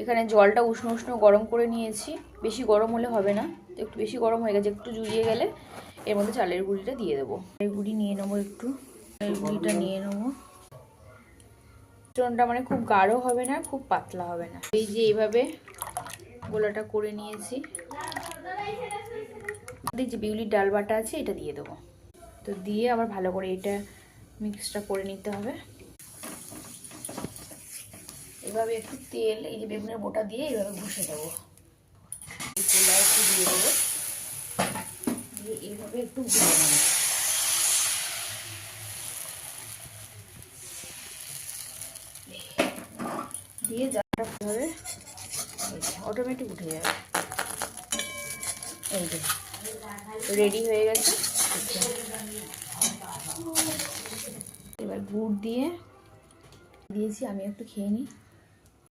এখানে জলটা উষ্ণ উষ্ণ গরম করে নিয়েছি, বেশি গরম হলে হবে না, একটু বেশি গরম হয়ে গেছে, একটু জুড়িয়ে গেলে এর মধ্যে চালের গুঁড়িটা দিয়ে দেবো। চালের গুঁড়ি নিয়ে নেবো, একটু চালের গুঁড়িটা নিয়ে নেবো। মিশ্রণটা মানে খুব গাঢ় হবে না, খুব পাতলা হবে না। এই যে এইভাবে গোলাটা করে নিয়েছি, যে বিউলির ডাল বাটা আছে এটা দিয়ে দেবো। তো দিয়ে আবার ভালো করে এটা মিক্সটা করে নিতে হবে। এভাবে একটু তেল এই যে বেগুনের বোটা দিয়ে এইভাবে ঘষে দেবো, কলা একটু দিয়ে দেবো, দিয়ে এইভাবে একটু ঘুরে নেবো। দিয়ে জালটা হবে অটোমেটিক উঠে যাবে। এই যে রেডি হয়ে গেছে। এবার গুড় দিয়ে দিয়েছি, আমি একটু খেয়ে নিই।